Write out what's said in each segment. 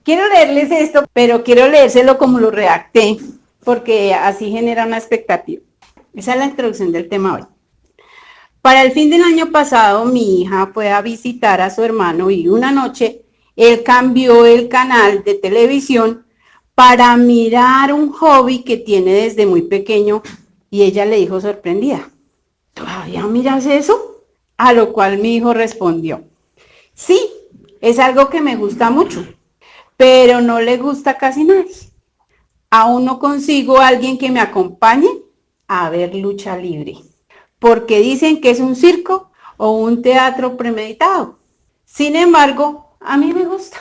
Quiero leerles esto, pero quiero leérselo como lo redacté, porque así genera una expectativa. Esa es la introducción del tema hoy. Para el fin del año pasado, mi hija fue a visitar a su hermano y una noche él cambió el canal de televisión para mirar un hobby que tiene desde muy pequeño y ella le dijo sorprendida, ¿todavía miras eso? A lo cual mi hijo respondió, sí, es algo que me gusta mucho, pero no le gusta casi nadie. Aún no consigo a alguien que me acompañe a ver lucha libre, porque dicen que es un circo o un teatro premeditado. Sin embargo, a mí me gusta.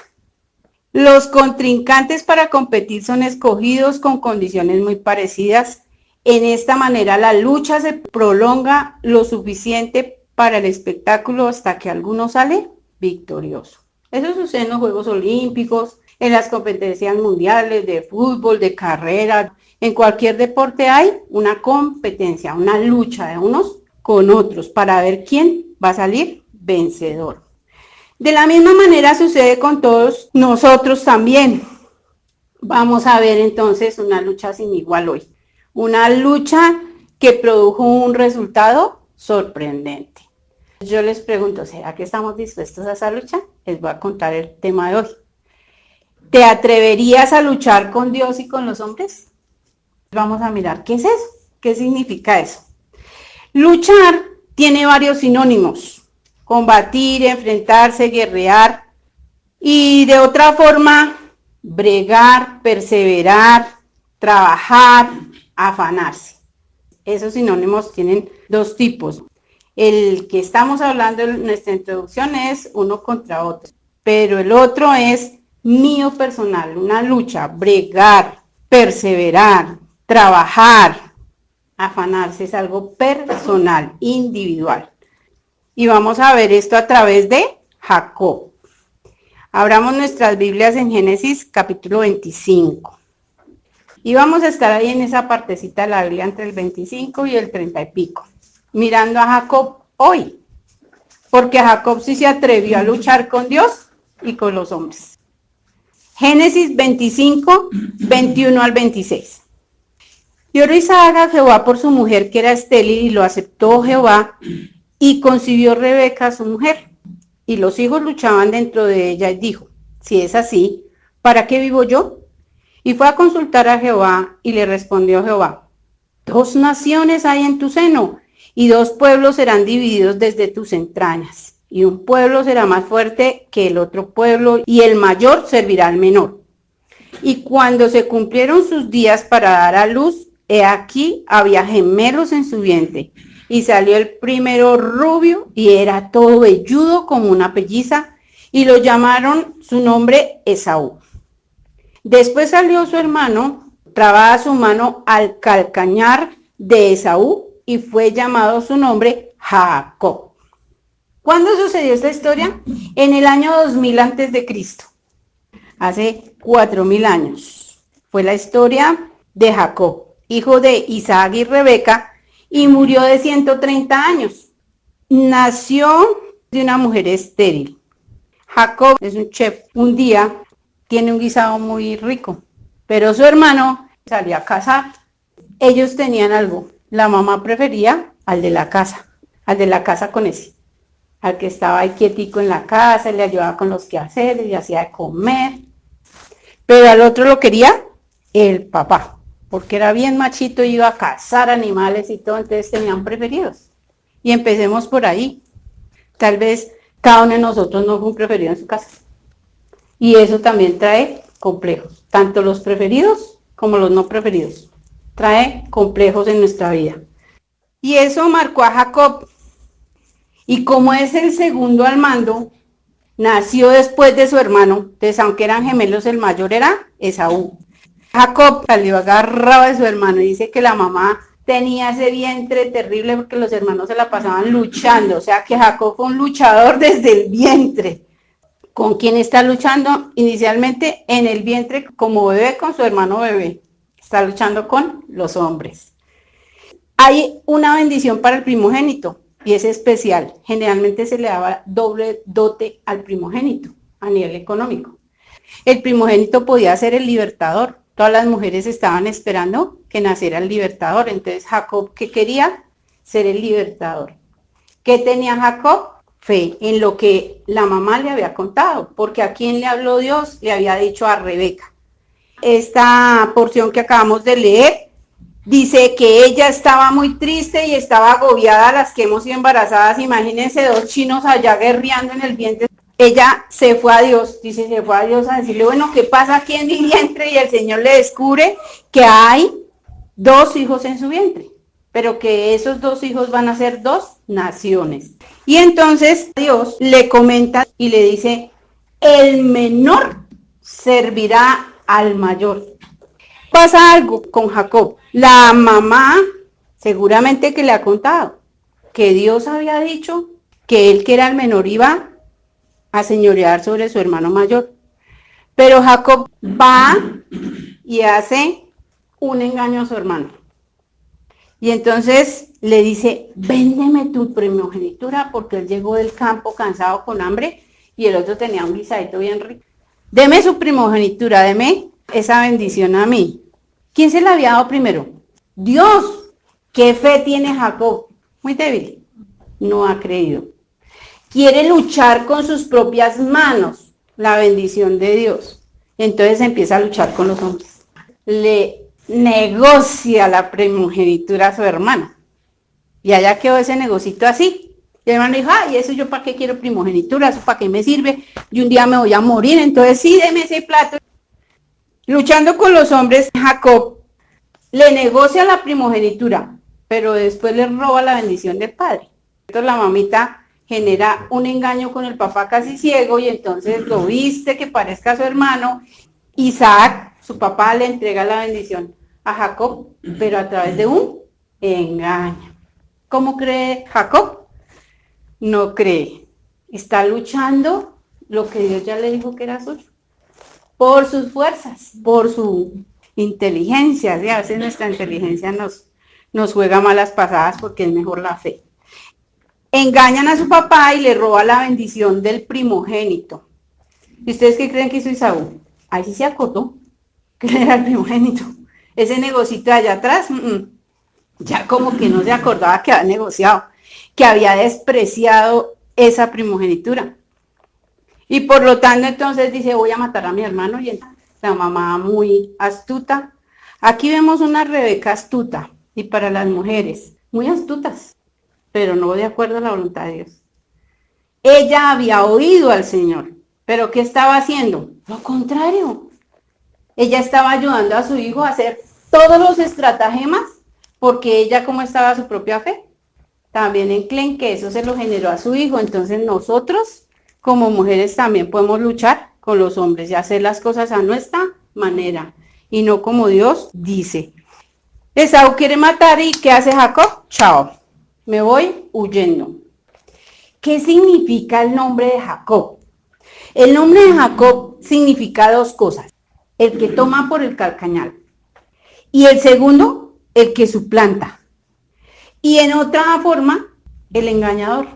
Los contrincantes para competir son escogidos con condiciones muy parecidas. En esta manera la lucha se prolonga lo suficiente para el espectáculo hasta que alguno sale victorioso. Eso sucede en los Juegos Olímpicos, en las competencias mundiales de fútbol, de carrera. En cualquier deporte hay una competencia, una lucha de unos con otros para ver quién va a salir vencedor. De la misma manera sucede con todos nosotros también. Vamos a ver entonces una lucha sin igual hoy. Una lucha que produjo un resultado sorprendente. Yo les pregunto, ¿será que estamos dispuestos a esa lucha? Les voy a contar el tema de hoy. ¿Te atreverías a luchar con Dios y con los hombres? Vamos a mirar qué es eso, qué significa eso. Luchar tiene varios sinónimos. Combatir, enfrentarse, guerrear y de otra forma, bregar, perseverar, trabajar, afanarse. Esos sinónimos tienen dos tipos. El que estamos hablando en nuestra introducción es uno contra otro, pero el otro es mío personal, una lucha, bregar, perseverar, trabajar, afanarse, es algo personal, individual. Y vamos a ver esto a través de Jacob. Abramos nuestras Biblias en Génesis capítulo 25. Y vamos a estar ahí en esa partecita de la Biblia entre el 25 y el 30 y pico. Mirando a Jacob hoy. Porque Jacob sí se atrevió a luchar con Dios y con los hombres. Génesis 25, 21 al 26. Y oró Isaac a Jehová por su mujer que era estéril y lo aceptó Jehová. Y concibió Rebeca, su mujer, y los hijos luchaban dentro de ella, y dijo, si es así, ¿para qué vivo yo? Y fue a consultar a Jehová, y le respondió Jehová, 2 naciones hay en tu seno, y 2 pueblos serán divididos desde tus entrañas, y un pueblo será más fuerte que el otro pueblo, y el mayor servirá al menor. Y cuando se cumplieron sus días para dar a luz, he aquí había gemelos en su vientre, y salió el primero rubio y era todo velludo como una pelliza y lo llamaron su nombre Esaú. Después salió su hermano, trababa su mano al calcañar de Esaú y fue llamado su nombre Jacob. ¿Cuándo sucedió esta historia? En el año 2000 antes de Cristo. Hace 4000 años. Fue la historia de Jacob, hijo de Isaac y Rebeca, y murió de 130 años. Nació de una mujer estéril. Jacob es un chef. Un día tiene un guisado muy rico, pero su hermano salió a cazar. Ellos tenían algo. La mamá prefería al de la casa con ese, al que estaba ahí quietico en la casa, le ayudaba con los quehaceres, le hacía de comer. Pero al otro lo quería el papá, porque era bien machito, iba a cazar animales y todo, entonces tenían preferidos. Y empecemos por ahí. Tal vez cada uno de nosotros no fue un preferido en su casa. Y eso también trae complejos, tanto los preferidos como los no preferidos. Trae complejos en nuestra vida. Y eso marcó a Jacob. Y como es el segundo al mando, nació después de su hermano, entonces aunque eran gemelos, el mayor era Esaú. Jacob salió agarrado de su hermano y dice que la mamá tenía ese vientre terrible porque los hermanos se la pasaban luchando, o sea que Jacob fue un luchador desde el vientre. ¿Con quién está luchando? Inicialmente en el vientre como bebé con su hermano bebé, está luchando con los hombres. Hay una bendición para el primogénito y es especial, generalmente se le daba doble dote al primogénito a nivel económico. el primogénito podía ser el libertador. Todas las mujeres estaban esperando que naciera el libertador. Entonces Jacob, ¿qué quería? Ser el libertador. ¿Qué tenía Jacob? Fe en lo que la mamá le había contado, porque a quién le habló Dios, le había dicho a Rebeca. Esta porción que acabamos de leer dice que ella estaba muy triste y estaba agobiada, las que hemos sido embarazadas. Imagínense dos chinos allá guerreando en el vientre. Ella se fue a Dios, dice, se fue a Dios a decirle, bueno, ¿qué pasa aquí en mi vientre? Y el Señor le descubre que hay 2 hijos en su vientre, pero que esos 2 hijos van a ser 2 naciones. Y entonces Dios le comenta y le dice, el menor servirá al mayor. Pasa algo con Jacob. La mamá seguramente que le ha contado que Dios había dicho que él, que era el menor, iba a señorear sobre su hermano mayor. Pero Jacob va y hace un engaño a su hermano. Y entonces le dice, véndeme tu primogenitura, porque él llegó del campo cansado con hambre y el otro tenía un guisadito bien rico. Deme su primogenitura, deme esa bendición a mí. ¿Quién se la había dado primero? Dios. ¿Qué fe tiene Jacob? Muy débil. No ha creído. Quiere luchar con sus propias manos la bendición de Dios. Entonces empieza a luchar con los hombres. Le negocia la primogenitura a su hermana. Y allá quedó ese negocito así. Y el hermano dijo, ay, eso yo para qué quiero primogenitura, eso para qué me sirve, y un día me voy a morir, entonces sí, deme ese plato. Luchando con los hombres, Jacob le negocia la primogenitura, pero después le roba la bendición del padre. Entonces la mamita genera un engaño con el papá casi ciego y entonces lo viste que parezca a su hermano. Isaac, su papá, le entrega la bendición a Jacob, pero a través de un engaño. ¿Cómo cree Jacob? No cree. Está luchando lo que Dios ya le dijo que era suyo. Por sus fuerzas, por su inteligencia. ¿Sí? A veces nuestra inteligencia nos juega malas pasadas porque es mejor la fe. Engañan a su papá y le roba la bendición del primogénito. ¿Y ustedes qué creen que hizo Esaú? Ahí sí se acordó que era el primogénito. Ese negocito de allá atrás, ya como que no se acordaba que había negociado, que había despreciado esa primogenitura. Y por lo tanto entonces dice, voy a matar a mi hermano. Y la mamá muy astuta. Aquí vemos una Rebeca astuta, y para las mujeres, muy astutas, pero no de acuerdo a la voluntad de Dios. Ella había oído al Señor, pero ¿qué estaba haciendo? Lo contrario. Ella estaba ayudando a su hijo a hacer todos los estratagemas, porque ella, como estaba su propia fe, también en que eso se lo generó a su hijo. Entonces nosotros, como mujeres, también podemos luchar con los hombres y hacer las cosas a nuestra manera y no como Dios dice. Esaú quiere matar y ¿qué hace Jacob? Chao, me voy huyendo. ¿Qué significa el nombre de Jacob? El nombre de Jacob significa 2 cosas. El que toma por el calcañal. Y el segundo, el que suplanta. Y en otra forma, el engañador.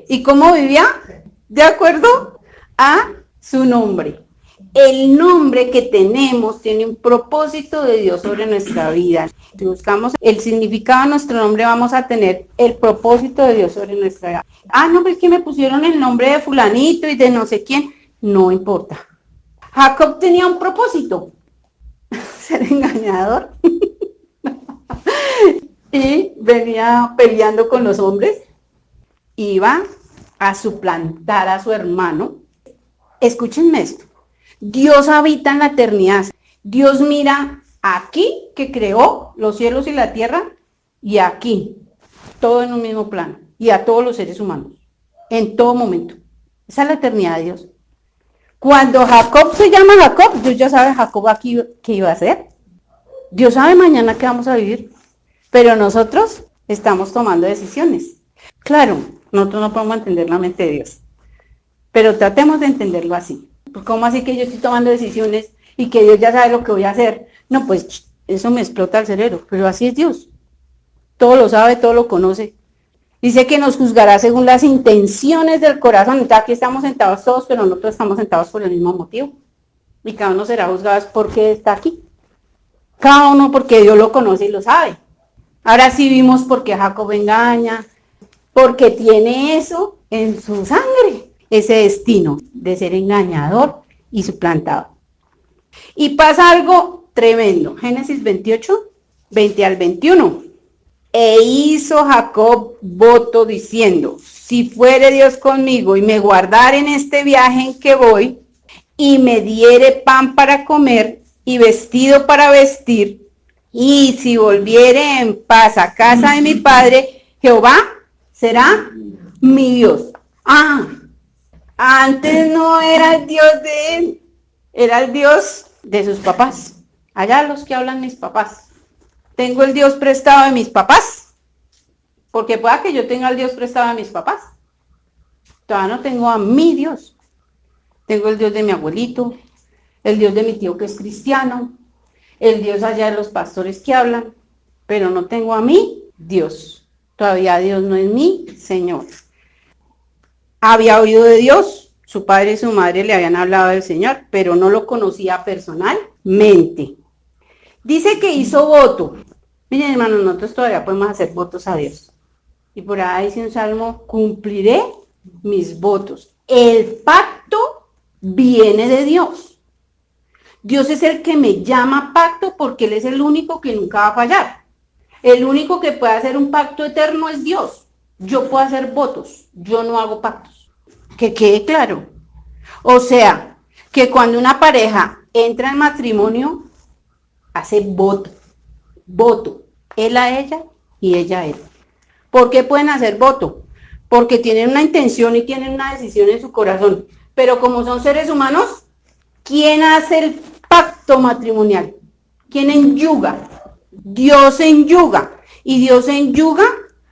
¿Y cómo vivía? De acuerdo a su nombre. El nombre que tenemos tiene un propósito de Dios sobre nuestra vida. Si buscamos el significado de nuestro nombre, vamos a tener el propósito de Dios sobre nuestra vida. Ah, no, pues que me pusieron el nombre de fulanito y de no sé quién. No importa. Jacob tenía un propósito. Ser engañador. Y venía peleando con los hombres. Iba a suplantar a su hermano. Escúchenme esto. Dios habita en la eternidad. Dios mira aquí, que creó los cielos y la tierra, y aquí, todo en un mismo plano, y a todos los seres humanos, en todo momento. Esa es la eternidad de Dios. Cuando Jacob se llama Jacob, Dios ya sabe Jacob aquí qué iba a hacer. Dios sabe mañana qué vamos a vivir, pero nosotros estamos tomando decisiones. Claro, nosotros no podemos entender la mente de Dios, pero tratemos de entenderlo así. Pues ¿cómo así que yo estoy tomando decisiones y que Dios ya sabe lo que voy a hacer? No, pues eso me explota el cerebro, pero así es Dios. Todo lo sabe, todo lo conoce. Dice que nos juzgará según las intenciones del corazón. Entonces aquí estamos sentados todos, pero nosotros estamos sentados por el mismo motivo. Y cada uno será juzgado porque está aquí. Cada uno porque Dios lo conoce y lo sabe. Ahora sí vimos por qué Jacob engaña, porque tiene eso en su sangre, ese destino de ser engañador y suplantador. Y pasa algo tremendo. Génesis 28, 20 al 21. E hizo Jacob voto diciendo, si fuere Dios conmigo y me guardare en este viaje en que voy, y me diere pan para comer y vestido para vestir, y si volviere en paz a casa de mi padre, Jehová será mi Dios. Antes no era el Dios de él, era el Dios de sus papás. Allá los que hablan mis papás. Tengo el Dios prestado de mis papás, porque pueda que yo tenga el Dios prestado de mis papás. Todavía no tengo a mi Dios. Tengo el Dios de mi abuelito, el Dios de mi tío que es cristiano, el Dios allá de los pastores que hablan, pero no tengo a mi Dios. Todavía Dios no es mi Señor. Había oído de Dios, su padre y su madre le habían hablado del Señor, pero no lo conocía personalmente. Dice que hizo voto. Miren, hermanos, nosotros todavía podemos hacer votos a Dios. Y por ahí dice un salmo, cumpliré mis votos. El pacto viene de Dios. Dios es el que me llama pacto porque Él es el único que nunca va a fallar. El único que puede hacer un pacto eterno es Dios. Yo puedo hacer votos, yo no hago pactos. Que quede claro. O sea, que cuando una pareja entra en matrimonio, hace voto. Voto. Él a ella y ella a él. ¿Por qué pueden hacer voto? Porque tienen una intención y tienen una decisión en su corazón. Pero como son seres humanos, ¿quién hace el pacto matrimonial? ¿Quién enyuga? Dios enyuga. Y Dios enyuga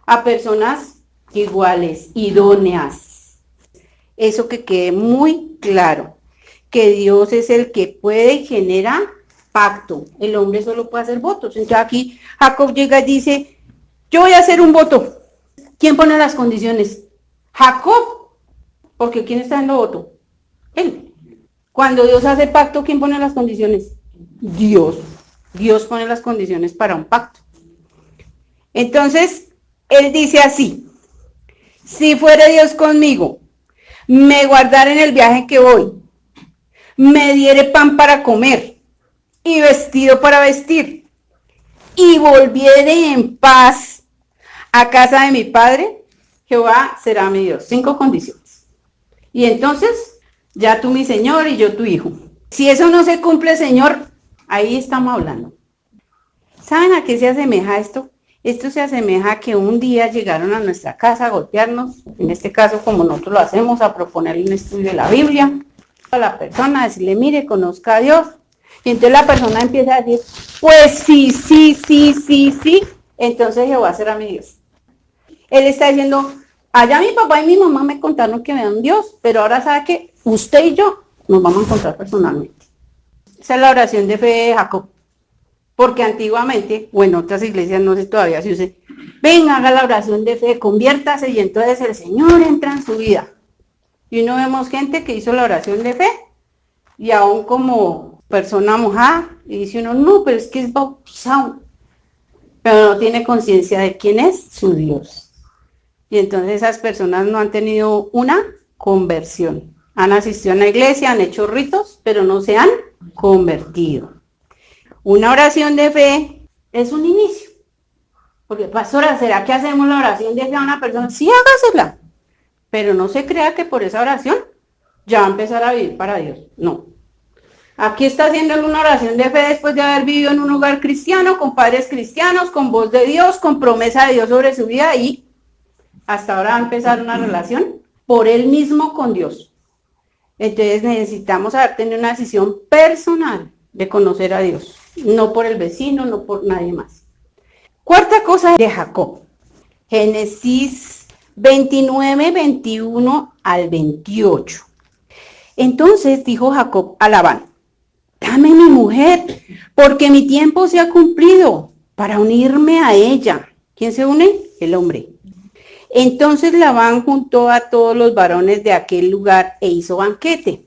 a personas iguales, idóneas. Eso que quede muy claro. Que Dios es el que puede y genera pacto. El hombre solo puede hacer votos. Entonces aquí Jacob llega y dice, yo voy a hacer un voto. ¿Quién pone las condiciones? Jacob. Porque ¿quién está dando voto? Él. Cuando Dios hace pacto, ¿quién pone las condiciones? Dios. Dios pone las condiciones para un pacto. Entonces, él dice así, si fuere Dios conmigo, me guardare en el viaje que voy, me diere pan para comer y vestido para vestir, y volviere en paz a casa de mi padre, Jehová será mi Dios. 5 condiciones. Y entonces, ya tú mi Señor y yo tu hijo. Si eso no se cumple, Señor, ahí estamos hablando. ¿Saben a qué se asemeja esto? Esto se asemeja a que un día llegaron a nuestra casa a golpearnos, en este caso como nosotros lo hacemos, a proponerle un estudio de la Biblia, a la persona, a decirle, mire, conozca a Dios. Y entonces la persona empieza a decir, pues sí, entonces Jehová será mi Dios. Él está diciendo, allá mi papá y mi mamá me contaron que me da un Dios, pero ahora sabe que usted y yo nos vamos a encontrar personalmente. Esa es la oración de fe de Jacob. Porque antiguamente, o en otras iglesias, no sé todavía si use, venga, haga la oración de fe, conviértase y entonces el Señor entra en su vida. Y no vemos gente que hizo la oración de fe y aún como persona mojada, y dice uno, no, pero es que es bautizado, pero no tiene conciencia de quién es su Dios. Y entonces esas personas no han tenido una conversión. Han asistido a una iglesia, han hecho ritos, pero no se han convertido. Una oración de fe es un inicio. Porque, pastora, ¿será que hacemos la oración de fe a una persona? Sí, hágasela. Pero no se crea que por esa oración ya va a empezar a vivir para Dios. No. Aquí está haciendo una oración de fe después de haber vivido en un hogar cristiano, con padres cristianos, con voz de Dios, con promesa de Dios sobre su vida y hasta ahora va a empezar una relación por él mismo con Dios. Entonces necesitamos tener una decisión personal de conocer a Dios, no por el vecino, no por nadie más. Cuarta cosa de Jacob, Génesis 29, 21 al 28. Entonces dijo Jacob a Labán, dame mi mujer, porque mi tiempo se ha cumplido para unirme a ella. ¿Quién se une? El hombre. Entonces Labán juntó a todos los varones de aquel lugar e hizo banquete.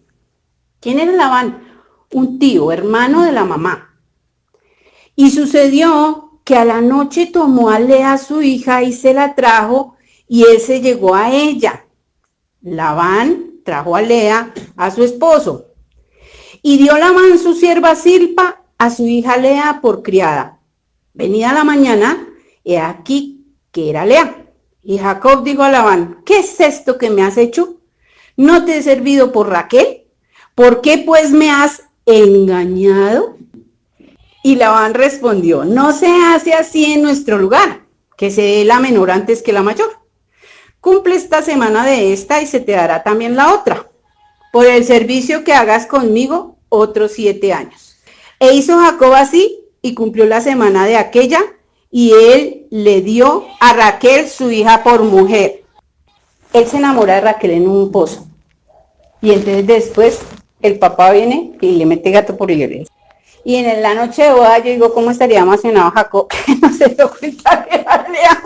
¿Quién era Labán? Un tío, hermano de la mamá. Y sucedió que a la noche tomó a Lea su hija y se la trajo, y él se llegó a ella. Labán trajo a Lea a su esposo. Y dio Labán su sierva Zilpa a su hija Lea por criada. Venida la mañana, he aquí que era Lea. Y Jacob dijo a Labán, ¿qué es esto que me has hecho? ¿No te he servido por Raquel? ¿Por qué pues me has engañado? Y Labán respondió, no se hace así en nuestro lugar, que se dé la menor antes que la mayor. Cumple esta semana de esta y se te dará también la otra. Por el servicio que hagas conmigo, otros 7 años. E hizo Jacob así y cumplió la semana de aquella, y él le dio a Raquel su hija por mujer. Él se enamora de Raquel en un pozo. Y entonces después el papá viene y le mete gato por liebre. Y en la noche de boda yo digo, ¿cómo estaría emocionado Jacob? Que no se dio cuenta que era Lea.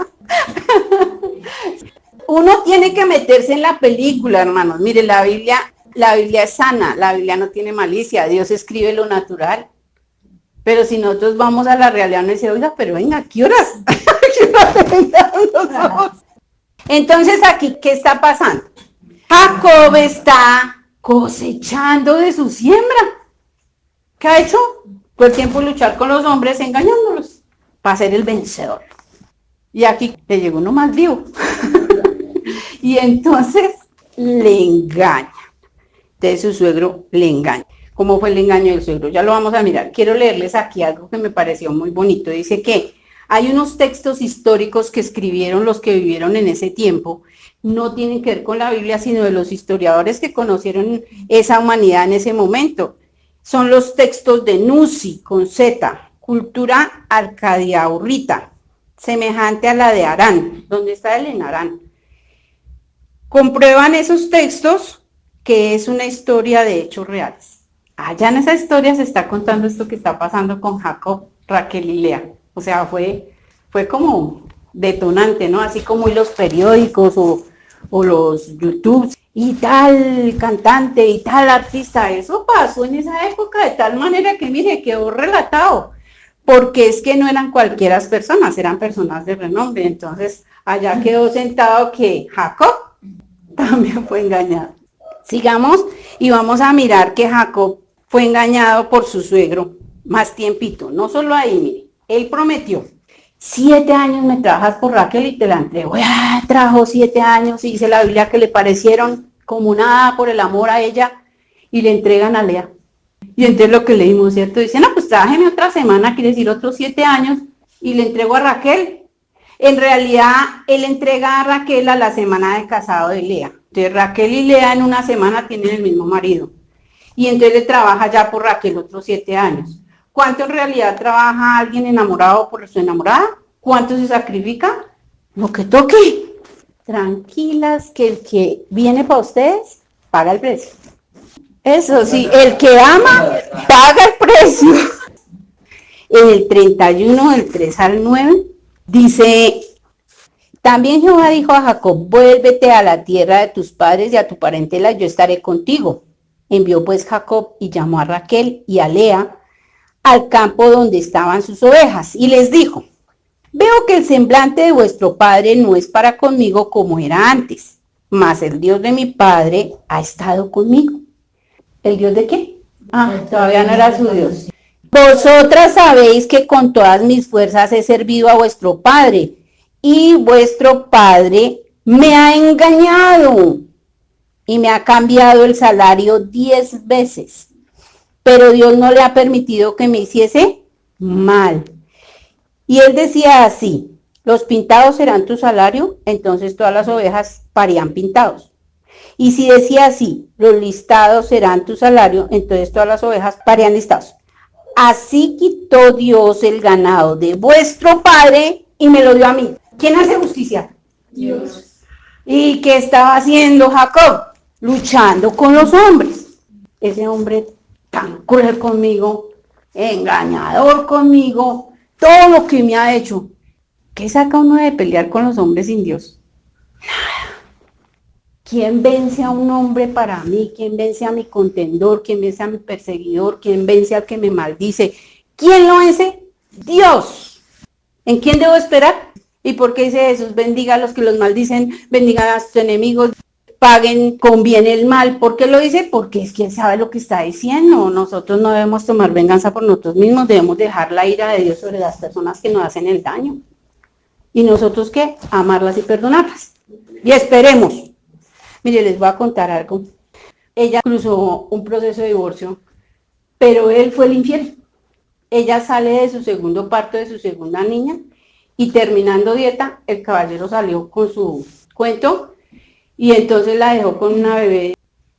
Uno tiene que meterse en la película, hermanos. Mire, la Biblia es sana, la Biblia no tiene malicia, Dios escribe lo natural. Pero si nosotros vamos a la realidad, no dice, oiga, pero venga, ¿qué horas? Entonces aquí, ¿qué está pasando? Jacob está cosechando de su siembra. ¿Qué ha hecho? Todo el tiempo luchar con los hombres, engañándolos, para ser el vencedor. Y aquí le llegó uno más vivo. Y entonces le engaña. Entonces su suegro le engaña. ¿Cómo fue el engaño del suegro? Ya lo vamos a mirar. Quiero leerles aquí algo que me pareció muy bonito. Dice que hay unos textos históricos que escribieron los que vivieron en ese tiempo. No tienen que ver con la Biblia, sino de los historiadores que conocieron esa humanidad en ese momento. Son los textos de Nuzi, con Z, cultura arcadiaurrita, semejante a la de Harán. ¿Dónde está él? En Harán. Comprueban esos textos que es una historia de hechos reales. Allá en esa historia se está contando esto que está pasando con Jacob, Raquel y Lea. O sea, fue como detonante, ¿no? Así como en los periódicos o los YouTube y tal cantante y tal artista. Eso pasó en esa época de tal manera que, mire, quedó relatado. Porque es que no eran cualquiera personas, eran personas de renombre. Entonces, allá quedó sentado que Jacob también fue engañado. Sigamos y vamos a mirar que Jacob fue engañado por su suegro más tiempito. No solo ahí, mire, él prometió, 7 años me trabajas por Raquel y te la entrego. Trabajó 7 años y dice la Biblia que le parecieron como nada por el amor a ella y le entregan a Lea. Y entonces lo que leímos, ¿cierto? Dice, no, pues trabájeme otra semana, quiere decir otros 7 años y le entrego a Raquel. En realidad, él entrega a Raquel a la semana de casado de Lea. Entonces Raquel y Lea en una semana tienen el mismo marido. Y entonces le trabaja ya por Raquel otros 7 años. ¿Cuánto en realidad trabaja alguien enamorado por su enamorada? ¿Cuánto se sacrifica? Lo que toque. Tranquilas, que el que viene para ustedes paga el precio. Eso sí, el que ama paga el precio. En el 31, del 3 al 9, dice... También Jehová dijo a Jacob, vuélvete a la tierra de tus padres y a tu parentela, yo estaré contigo. Envió pues Jacob y llamó a Raquel y a Lea al campo donde estaban sus ovejas y les dijo, veo que el semblante de vuestro padre no es para conmigo como era antes, mas el Dios de mi padre ha estado conmigo. ¿El Dios de qué? Todavía no era su Dios. Vosotras sabéis que con todas mis fuerzas he servido a vuestro padre, y vuestro padre me ha engañado y me ha cambiado el salario 10 veces. Pero Dios no le ha permitido que me hiciese mal. Y él decía así, los pintados serán tu salario, entonces todas las ovejas parían pintados. Y si decía así, los listados serán tu salario, entonces todas las ovejas parían listados. Así quitó Dios el ganado de vuestro padre y me lo dio a mí. ¿Quién hace justicia? Dios. ¿Y qué estaba haciendo Jacob? Luchando con los hombres. Ese hombre tan cruel conmigo, engañador conmigo, todo lo que me ha hecho. ¿Qué saca uno de pelear con los hombres sin Dios? ¿Quién vence a un hombre para mí? ¿Quién vence a mi contendor? ¿Quién vence a mi perseguidor? ¿Quién vence al que me maldice? ¿Quién lo vence? Dios. ¿En quién debo esperar? ¿Y por qué dice Jesús? Bendiga a los que los maldicen, bendiga a sus enemigos, paguen con bien el mal. ¿Por qué lo dice? Porque es que él sabe lo que está diciendo. Nosotros no debemos tomar venganza por nosotros mismos, debemos dejar la ira de Dios sobre las personas que nos hacen el daño. ¿Y nosotros qué? Amarlas y perdonarlas. Y esperemos. Mire, les voy a contar algo. Ella cruzó un proceso de divorcio, pero él fue el infiel. Ella sale de su segundo parto de su segunda niña y terminando dieta, el caballero salió con su cuento y entonces la dejó con una bebé.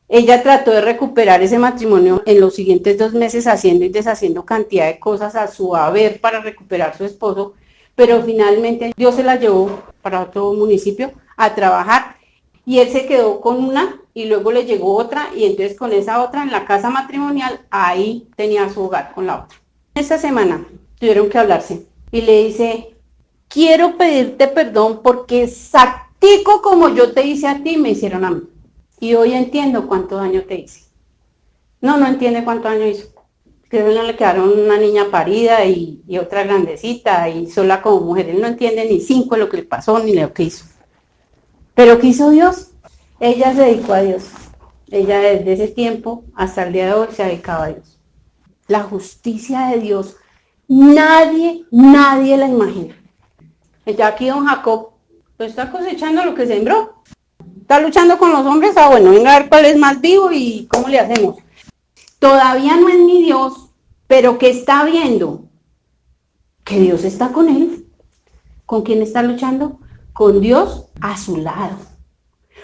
Ella trató de recuperar ese matrimonio en los siguientes 2 meses haciendo y deshaciendo cantidad de cosas a su haber para recuperar a su esposo, pero finalmente Dios se la llevó para otro municipio a trabajar y él se quedó con una y luego le llegó otra y entonces con esa otra en la casa matrimonial ahí tenía su hogar con la otra. Esta semana tuvieron que hablarse y le dice, quiero pedirte perdón porque exactico como yo te hice a ti me hicieron a mí y hoy entiendo cuánto daño te hice. No entiende cuánto daño hizo. Que no le quedaron una niña parida y otra grandecita y sola como mujer. Él no entiende ni 5 de lo que le pasó ni lo que hizo. ¿Pero qué hizo Dios? Ella se dedicó a Dios. Ella desde ese tiempo hasta el día de hoy se ha dedicado a Dios. La justicia de Dios, nadie la imagina. Ya aquí don Jacob pues está cosechando lo que sembró. Está luchando con los hombres, bueno, venga a ver cuál es más vivo y cómo le hacemos. Todavía no es mi Dios, pero ¿qué está viendo? Que Dios está con él. ¿Con quién está luchando? Con Dios a su lado.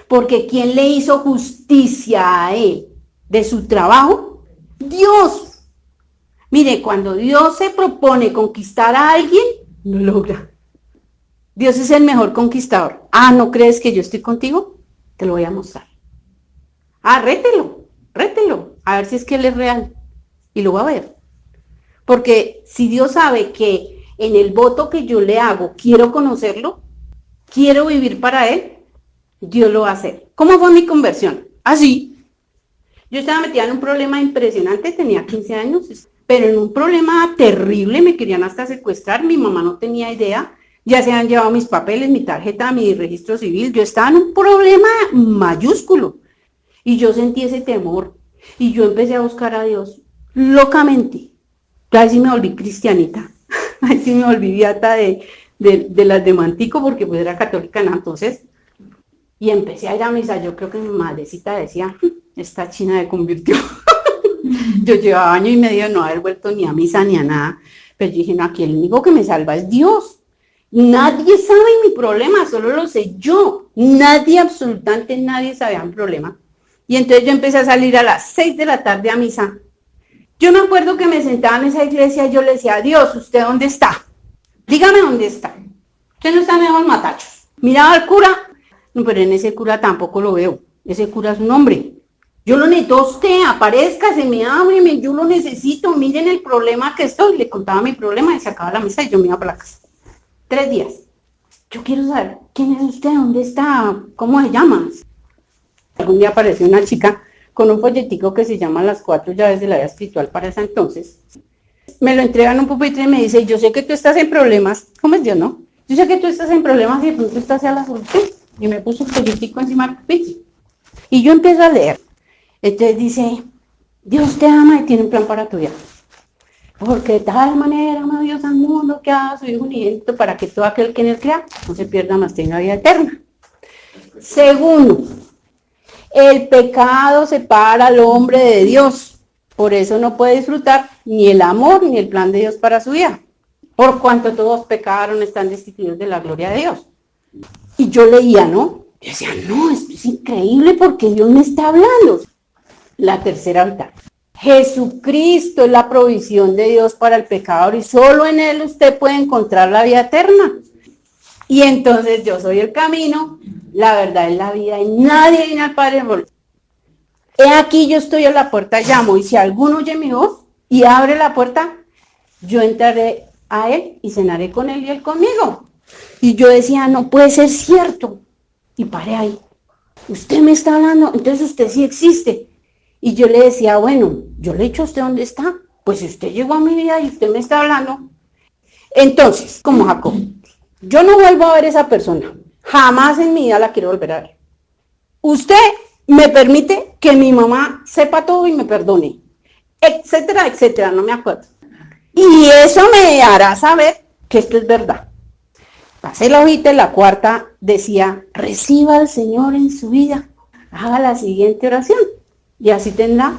Porque ¿quién le hizo justicia a él de su trabajo? Dios. Mire, cuando Dios se propone conquistar a alguien, lo logra. Dios es el mejor conquistador. ¿No crees que yo estoy contigo? Te lo voy a mostrar. Rételo. A ver si es que él es real. Y lo va a ver. Porque si Dios sabe que en el voto que yo le hago, quiero conocerlo, quiero vivir para él, Dios lo va a hacer. ¿Cómo fue mi conversión? Así. Yo estaba metida en un problema impresionante, tenía 15 años, pero en un problema terrible, me querían hasta secuestrar, mi mamá no tenía idea, ya se han llevado mis papeles, mi tarjeta, mi registro civil, yo estaba en un problema mayúsculo. Y yo sentí ese temor, y yo empecé a buscar a Dios, locamente. Ahí sí me volví cristianita, ahí sí me volví beata de las de Mantico, porque pues era católica, ¿no? Entonces, y empecé a ir a misa. Yo creo que mi madrecita decía, esta china se convirtió. Yo llevaba 1 año y medio de no haber vuelto ni a misa ni a nada, pero yo dije, no, aquí el único que me salva es Dios. Nadie sabe mi problema, solo lo sé yo. Nadie, absolutamente nadie sabía mi problema. Y entonces yo empecé a salir a las 6 de la tarde a misa. Yo me acuerdo que me sentaba en esa iglesia y yo le decía, Dios, ¿usted dónde está? Dígame dónde está. Usted no está en esos matachos. Miraba al cura, no, pero en ese cura tampoco lo veo. Ese cura es un hombre. Yo lo necesito a usted, aparezca, se me abre, yo lo necesito, miren el problema que estoy. Le contaba mi problema y se acababa la misa y yo me iba para la casa. 3 días. Yo quiero saber quién es usted, dónde está, cómo se llama. Algún día apareció una chica con un folletico que se llama Las 4 llaves de la vida espiritual para ese entonces. Me lo entregan un pupitre y me dice, yo sé que tú estás en problemas. ¿Cómo es Dios, no? Yo sé que tú estás en problemas y de pronto estás a la solución. Y me puso un folletico encima del pupitre. Y yo empiezo a leer. Entonces dice, Dios te ama y tiene un plan para tu vida. Porque de tal manera amó Dios al mundo que ha dado a su Hijo unigénito para que todo aquel que en él crea no se pierda, mas tenga vida eterna. Segundo, el pecado separa al hombre de Dios. Por eso no puede disfrutar ni el amor ni el plan de Dios para su vida. Por cuanto todos pecaron, están destituidos de la gloria de Dios. Y yo leía, ¿no? Yo decía, no, esto es increíble porque Dios me está hablando. La tercera mitad. Jesucristo es la provisión de Dios para el pecador y solo en Él usted puede encontrar la vida eterna. Y entonces yo soy el camino, la verdad es la vida y nadie viene al Padre por... He aquí yo estoy a la puerta, llamo y si alguno oye mi voz y abre la puerta, yo entraré a Él y cenaré con Él y Él conmigo. Y yo decía, no puede ser cierto. Y paré ahí. Usted me está hablando, entonces usted sí existe. Y yo le decía, bueno, yo le he dicho a usted dónde está. Pues si usted llegó a mi vida y usted me está hablando. Entonces, como Jacob, yo no vuelvo a ver a esa persona. Jamás en mi vida la quiero volver a ver. Usted me permite que mi mamá sepa todo y me perdone, etcétera, etcétera, no me acuerdo. Y eso me hará saber que esto es verdad. Pasé la hojita y la cuarta decía, reciba al Señor en su vida, haga la siguiente oración y así tendrá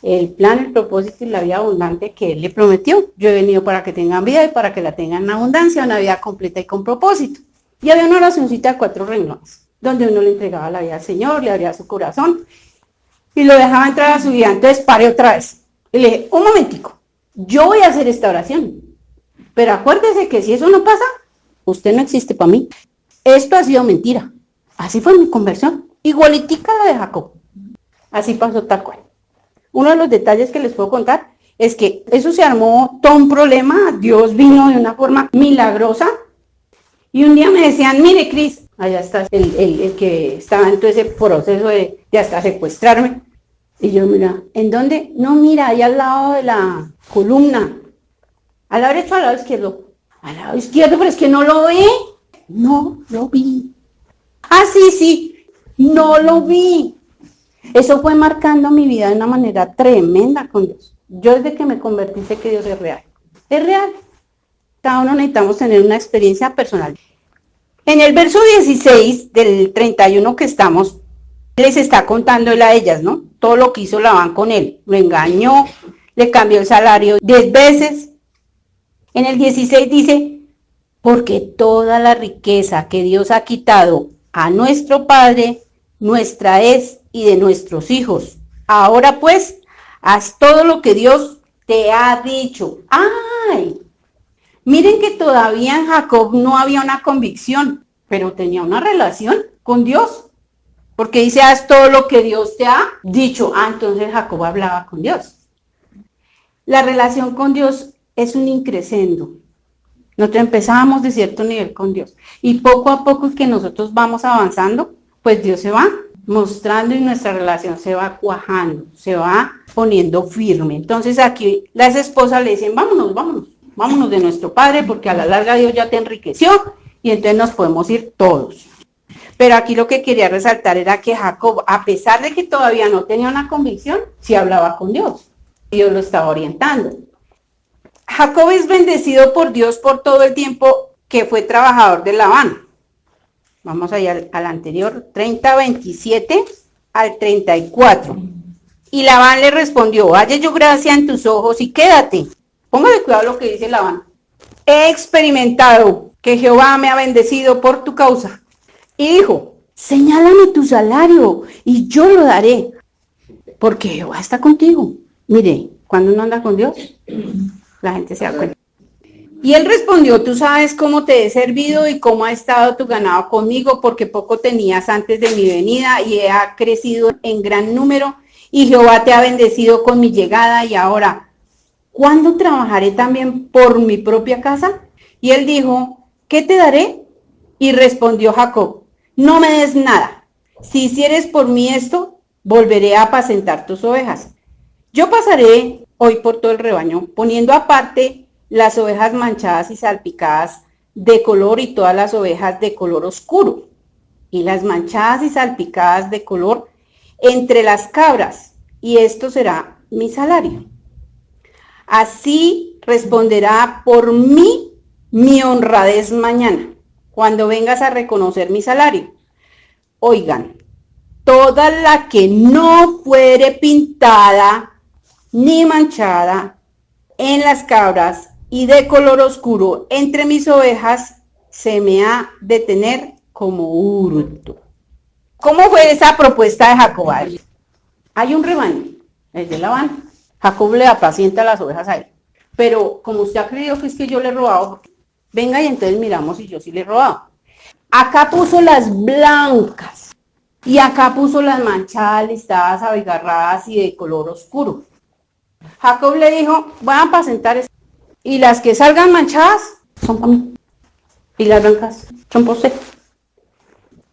el plan, el propósito y la vida abundante que Él le prometió. Yo he venido para que tengan vida y para que la tengan en abundancia, una vida completa y con propósito. Y había una oracioncita de 4 renglones, donde uno le entregaba la vida al Señor, le abría su corazón y lo dejaba entrar a su vida. Entonces paré otra vez y le dije, un momentico, yo voy a hacer esta oración, pero acuérdese que si eso no pasa, usted no existe para mí. Esto ha sido mentira. Así fue mi conversión. Igualitica la de Jacob. Así pasó tal cual. Uno de los detalles que les puedo contar es que eso se armó todo un problema. Dios vino de una forma milagrosa. Y un día me decían, mire, Cris, allá está el que estaba en todo ese proceso de hasta secuestrarme. Y yo, mira, ¿en dónde? No, mira, ahí al lado de la columna. ¿Al lado derecho o al lado izquierdo? Al lado izquierdo, pero es que no lo ve. No lo vi. Ah, sí, no lo vi. Eso fue marcando mi vida de una manera tremenda con Dios. Yo desde que me convertí sé que Dios es real. Es real. Cada uno necesitamos tener una experiencia personal. En el verso 16 del 31 que estamos, les está contando él a ellas, ¿no? Todo lo que hizo Labán con él. Lo engañó, le cambió el salario 10 veces. En el 16 dice, porque toda la riqueza que Dios ha quitado a nuestro Padre, nuestra es y de nuestros hijos. Ahora pues, haz todo lo que Dios te ha dicho. ¡Ay! Miren que todavía en Jacob no había una convicción, pero tenía una relación con Dios. Porque dice, haz todo lo que Dios te ha dicho. Ah, entonces Jacob hablaba con Dios. La relación con Dios es un increscendo. Nosotros empezamos de cierto nivel con Dios. Y poco a poco que nosotros vamos avanzando, pues Dios se va mostrando y nuestra relación se va cuajando, se va poniendo firme. Entonces aquí las esposas le dicen, vámonos de nuestro Padre, porque a la larga Dios ya te enriqueció y entonces nos podemos ir todos. Pero aquí lo que quería resaltar era que Jacob, a pesar de que todavía no tenía una convicción, sí hablaba con Dios. Dios lo estaba orientando. Jacob es bendecido por Dios por todo el tiempo que fue trabajador de Labán. Vamos allá al anterior, 30:27 al 34. Y Labán le respondió, halle yo gracia en tus ojos y quédate. Póngale cuidado lo que dice Labán. He experimentado que Jehová me ha bendecido por tu causa. Y dijo, señálame tu salario y yo lo daré, porque Jehová está contigo. Mire, cuando uno anda con Dios, la gente se da cuenta. Y él respondió, tú sabes cómo te he servido y cómo ha estado tu ganado conmigo, porque poco tenías antes de mi venida y ha crecido en gran número, y Jehová te ha bendecido con mi llegada, y ahora, ¿cuándo trabajaré también por mi propia casa? Y él dijo, ¿qué te daré? Y respondió Jacob, no me des nada. Si hicieres por mí esto, volveré a apacentar tus ovejas. Yo pasaré hoy por todo el rebaño, poniendo aparte las ovejas manchadas y salpicadas de color y todas las ovejas de color oscuro, y las manchadas y salpicadas de color entre las cabras, y esto será mi salario. Así responderá por mí mi honradez mañana, cuando vengas a reconocer mi salario. Oigan, toda la que no fuere pintada ni manchada en las cabras y de color oscuro entre mis ovejas, se me ha de tener como hurto. ¿Cómo fue esa propuesta de Jacob? Hay un rebaño, es de Labán. Jacob le apacienta las ovejas a él. Pero como usted ha creído que es que yo le he robado, venga y entonces miramos si yo sí le he robado. Acá puso las blancas y acá puso las manchadas, listadas, abigarradas y de color oscuro. Jacob le dijo, voy a apacentar esto. Y las que salgan manchadas son para mí. Y las blancas son para usted.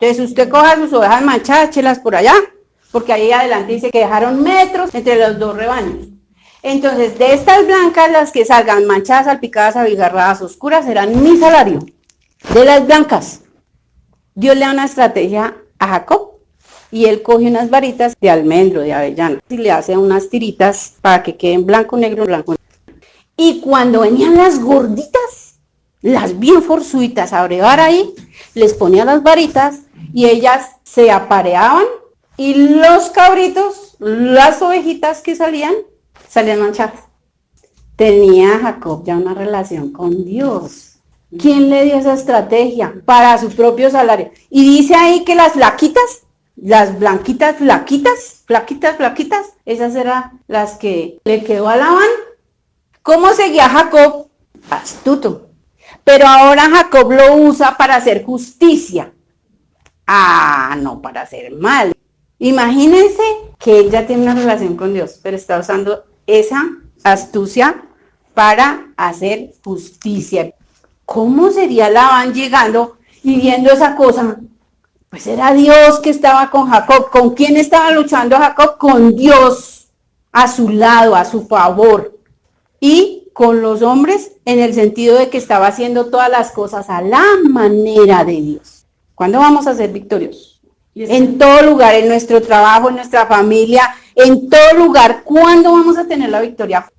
Entonces usted coja sus ovejas manchadas, échelas por allá, porque ahí adelante dice que dejaron metros entre los dos rebaños. Entonces, de estas blancas, las que salgan manchadas, salpicadas, abigarradas, oscuras, serán mi salario. De las blancas, Dios le da una estrategia a Jacob y él coge unas varitas de almendro, de avellana, y le hace unas tiritas para que queden blanco, negro, blanco. Y cuando venían las gorditas, las bien forzuitas a brevar ahí, les ponía las varitas y ellas se apareaban y los cabritos, las ovejitas que salían manchadas. Tenía Jacob ya una relación con Dios. ¿Quién le dio esa estrategia? Para su propio salario. Y dice ahí que las flaquitas, las blanquitas flaquitas, esas eran las que le quedó a Labán. ¿Cómo seguía Jacob? Astuto. Pero ahora Jacob lo usa para hacer justicia. No para hacer mal. Imagínense que él ya tiene una relación con Dios, pero está usando esa astucia para hacer justicia. ¿Cómo sería Labán llegando y viendo esa cosa? Pues era Dios que estaba con Jacob. ¿Con quién estaba luchando Jacob? Con Dios a su lado, a su favor. Y con los hombres en el sentido de que estaba haciendo todas las cosas a la manera de Dios. ¿Cuándo vamos a ser victoriosos? En todo lugar, en nuestro trabajo, en nuestra familia, en todo lugar. ¿Cuándo vamos a tener la victoria?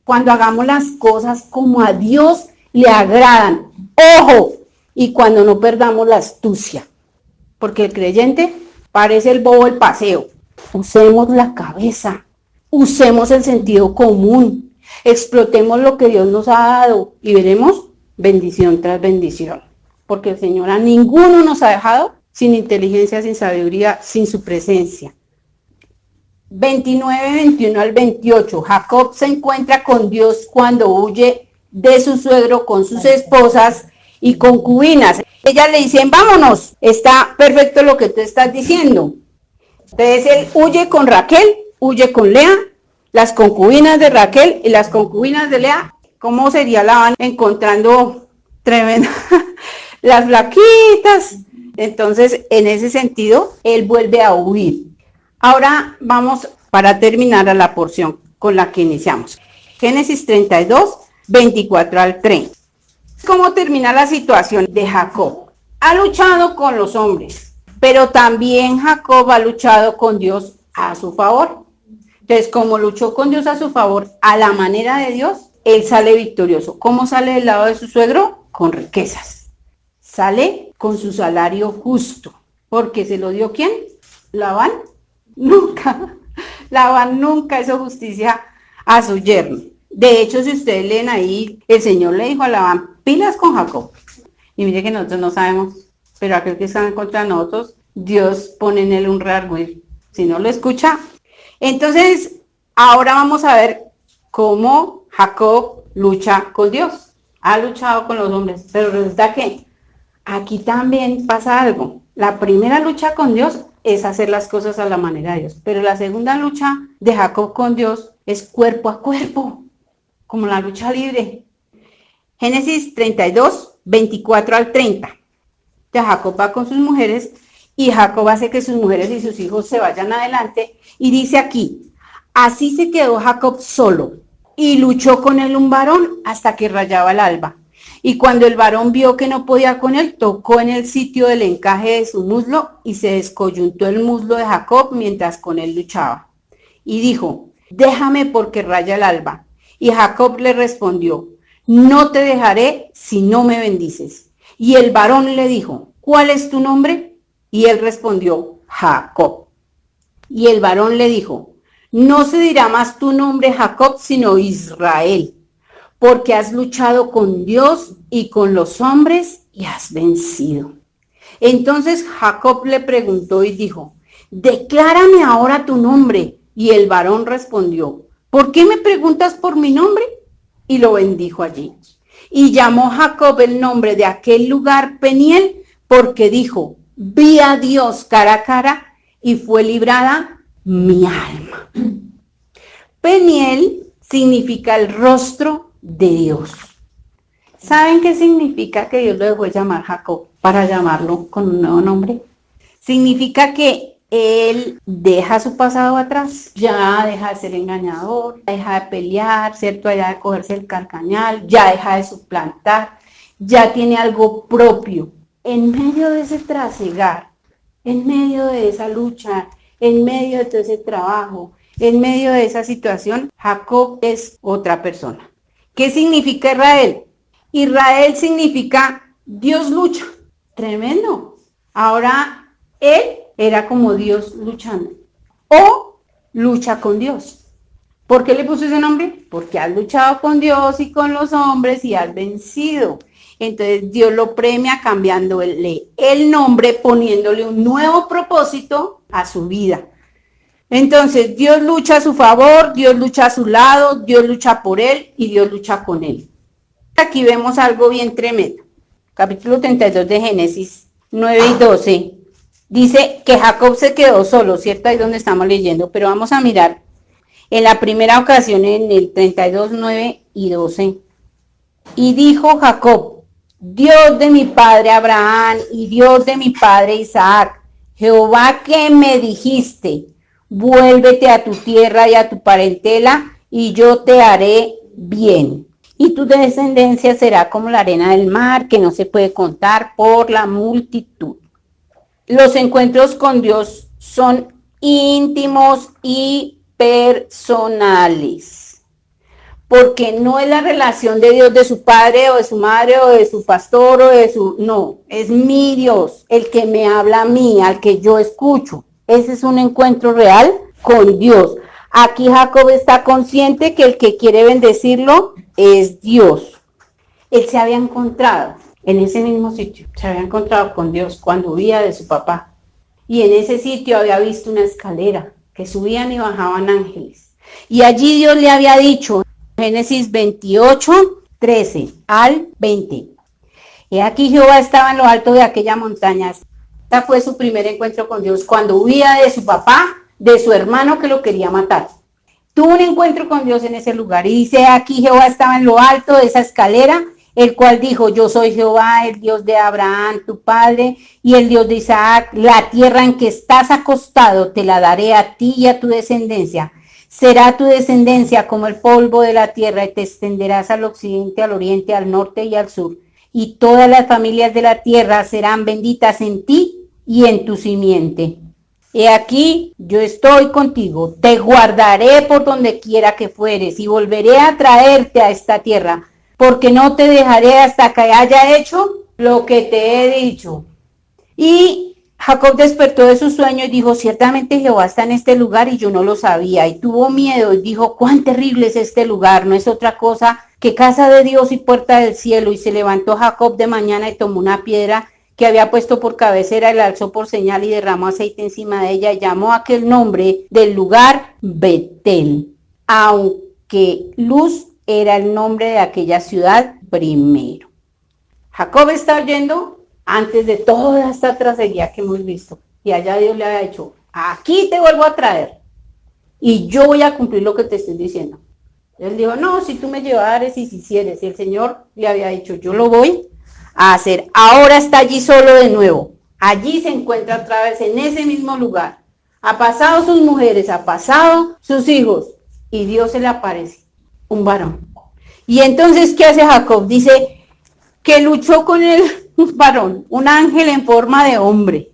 Cuando hagamos las cosas como a Dios le agradan. ¡Ojo! Y cuando no perdamos la astucia. Porque el creyente parece el bobo del paseo. Usemos la cabeza. Usemos el sentido común. Explotemos lo que Dios nos ha dado y veremos bendición tras bendición. Porque el Señor a ninguno nos ha dejado sin inteligencia, sin sabiduría, sin su presencia. 29, 21 al 28. Jacob se encuentra con Dios cuando huye de su suegro con sus esposas y concubinas. Ellas le dicen, vámonos, está perfecto lo que tú estás diciendo. Entonces él huye con Raquel, huye con Lea, las concubinas de Raquel y las concubinas de Lea. ¿Cómo sería Labán encontrando tremenda las flaquitas? Entonces, en ese sentido, él vuelve a huir. Ahora vamos para terminar a la porción con la que iniciamos. Génesis 32, 24 al 30. ¿Cómo termina la situación de Jacob? Ha luchado con los hombres, pero también Jacob ha luchado con Dios a su favor. Entonces, como luchó con Dios a su favor, a la manera de Dios, él sale victorioso. ¿Cómo sale del lado de su suegro? Con riquezas. Sale con su salario justo. ¿Porque se lo dio quién? ¿Labán? Nunca. Labán nunca hizo justicia a su yerno. De hecho, si ustedes leen ahí, el Señor le dijo a Labán, pilas con Jacob. Y mire que nosotros no sabemos, pero aquel que está en contra de nosotros, Dios pone en él un reargüir. Si no lo escucha. Entonces, ahora vamos a ver cómo Jacob lucha con Dios. Ha luchado con los hombres, pero resulta que aquí también pasa algo. La primera lucha con Dios es hacer las cosas a la manera de Dios, pero la segunda lucha de Jacob con Dios es cuerpo a cuerpo, como la lucha libre. Génesis 32, 24 al 30. De Jacob va con sus mujeres y Jacob hace que sus mujeres y sus hijos se vayan adelante y dice aquí, así se quedó Jacob solo y luchó con él un varón hasta que rayaba el alba. Y cuando el varón vio que no podía con él, tocó en el sitio del encaje de su muslo y se descoyuntó el muslo de Jacob mientras con él luchaba. Y dijo, déjame porque raya el alba. Y Jacob le respondió, no te dejaré si no me bendices. Y el varón le dijo, ¿cuál es tu nombre? Y él respondió, Jacob. Y el varón le dijo, no se dirá más tu nombre Jacob, sino Israel, porque has luchado con Dios y con los hombres y has vencido. Entonces Jacob le preguntó y dijo, declárame ahora tu nombre. Y el varón respondió, ¿por qué me preguntas por mi nombre? Y lo bendijo allí. Y llamó Jacob el nombre de aquel lugar Peniel, porque dijo, vi a Dios cara a cara y fue librada mi alma. Peniel significa el rostro de Dios. ¿Saben qué significa que Dios lo dejó llamar Jacob para llamarlo con un nuevo nombre? Significa que él deja su pasado atrás, ya deja de ser engañador, deja de pelear, ¿cierto? Ya de cogerse el carcañal, ya deja de suplantar, ya tiene algo propio. En medio de ese trasegar, en medio de esa lucha, en medio de todo ese trabajo, en medio de esa situación, Jacob es otra persona. ¿Qué significa Israel? Israel significa Dios lucha. Tremendo. Ahora, él era como Dios luchando. O lucha con Dios. ¿Por qué le puso ese nombre? Porque has luchado con Dios y con los hombres y has vencido. Entonces Dios lo premia cambiándole el nombre, poniéndole un nuevo propósito a su vida. Entonces Dios lucha a su favor, Dios lucha a su lado, Dios lucha por él y Dios lucha con él. Aquí vemos algo bien tremendo. Capítulo 32 de Génesis 9 y 12. Dice que Jacob se quedó solo, ¿cierto? Ahí donde estamos leyendo, pero vamos a mirar en la primera ocasión en el 32, 9 y 12. Y dijo Jacob: Dios de mi padre Abraham y Dios de mi padre Isaac, Jehová que me dijiste, vuélvete a tu tierra y a tu parentela, y yo te haré bien. Y tu descendencia será como la arena del mar, que no se puede contar por la multitud. Los encuentros con Dios son íntimos y personales. Porque no es la relación de Dios de su padre o de su madre o de su pastor o de su... No, es mi Dios, el que me habla a mí, al que yo escucho. Ese es un encuentro real con Dios. Aquí Jacob está consciente que el que quiere bendecirlo es Dios. Él se había encontrado en ese mismo sitio, se había encontrado con Dios cuando huía de su papá. Y en ese sitio había visto una escalera que subían y bajaban ángeles. Y allí Dios le había dicho, Génesis 28, 13 al 20. Y aquí Jehová estaba en lo alto de aquella montaña. Esta fue su primer encuentro con Dios cuando huía de su papá, de su hermano que lo quería matar. Tuvo un encuentro con Dios en ese lugar. Y dice, aquí Jehová estaba en lo alto de esa escalera, el cual dijo, yo soy Jehová, el Dios de Abraham, tu padre, y el Dios de Isaac. La tierra en que estás acostado te la daré a ti y a tu descendencia. Será tu descendencia como el polvo de la tierra y te extenderás al occidente, al oriente, al norte y al sur. Y todas las familias de la tierra serán benditas en ti y en tu simiente. He aquí, yo estoy contigo, te guardaré por donde quiera que fueres y volveré a traerte a esta tierra, porque no te dejaré hasta que haya hecho lo que te he dicho. Y Jacob despertó de su sueño y dijo, ciertamente Jehová está en este lugar y yo no lo sabía. Y tuvo miedo y dijo, cuán terrible es este lugar, no es otra cosa que casa de Dios y puerta del cielo. Y se levantó Jacob de mañana y tomó una piedra que había puesto por cabecera y la alzó por señal y derramó aceite encima de ella y llamó aquel nombre del lugar Betel, aunque Luz era el nombre de aquella ciudad primero. Jacob está oyendo antes de toda esta tragedia que hemos visto. Y allá Dios le había dicho, aquí te vuelvo a traer. Y yo voy a cumplir lo que te estoy diciendo. Él dijo, no, si tú me llevares y si hicieres. Y el Señor le había dicho, yo lo voy a hacer. Ahora está allí solo de nuevo. Allí se encuentra otra vez en ese mismo lugar. Ha pasado sus mujeres, ha pasado sus hijos. Y Dios se le aparece, un varón. Y entonces, ¿qué hace Jacob? Dice que luchó con él un varón, un ángel en forma de hombre.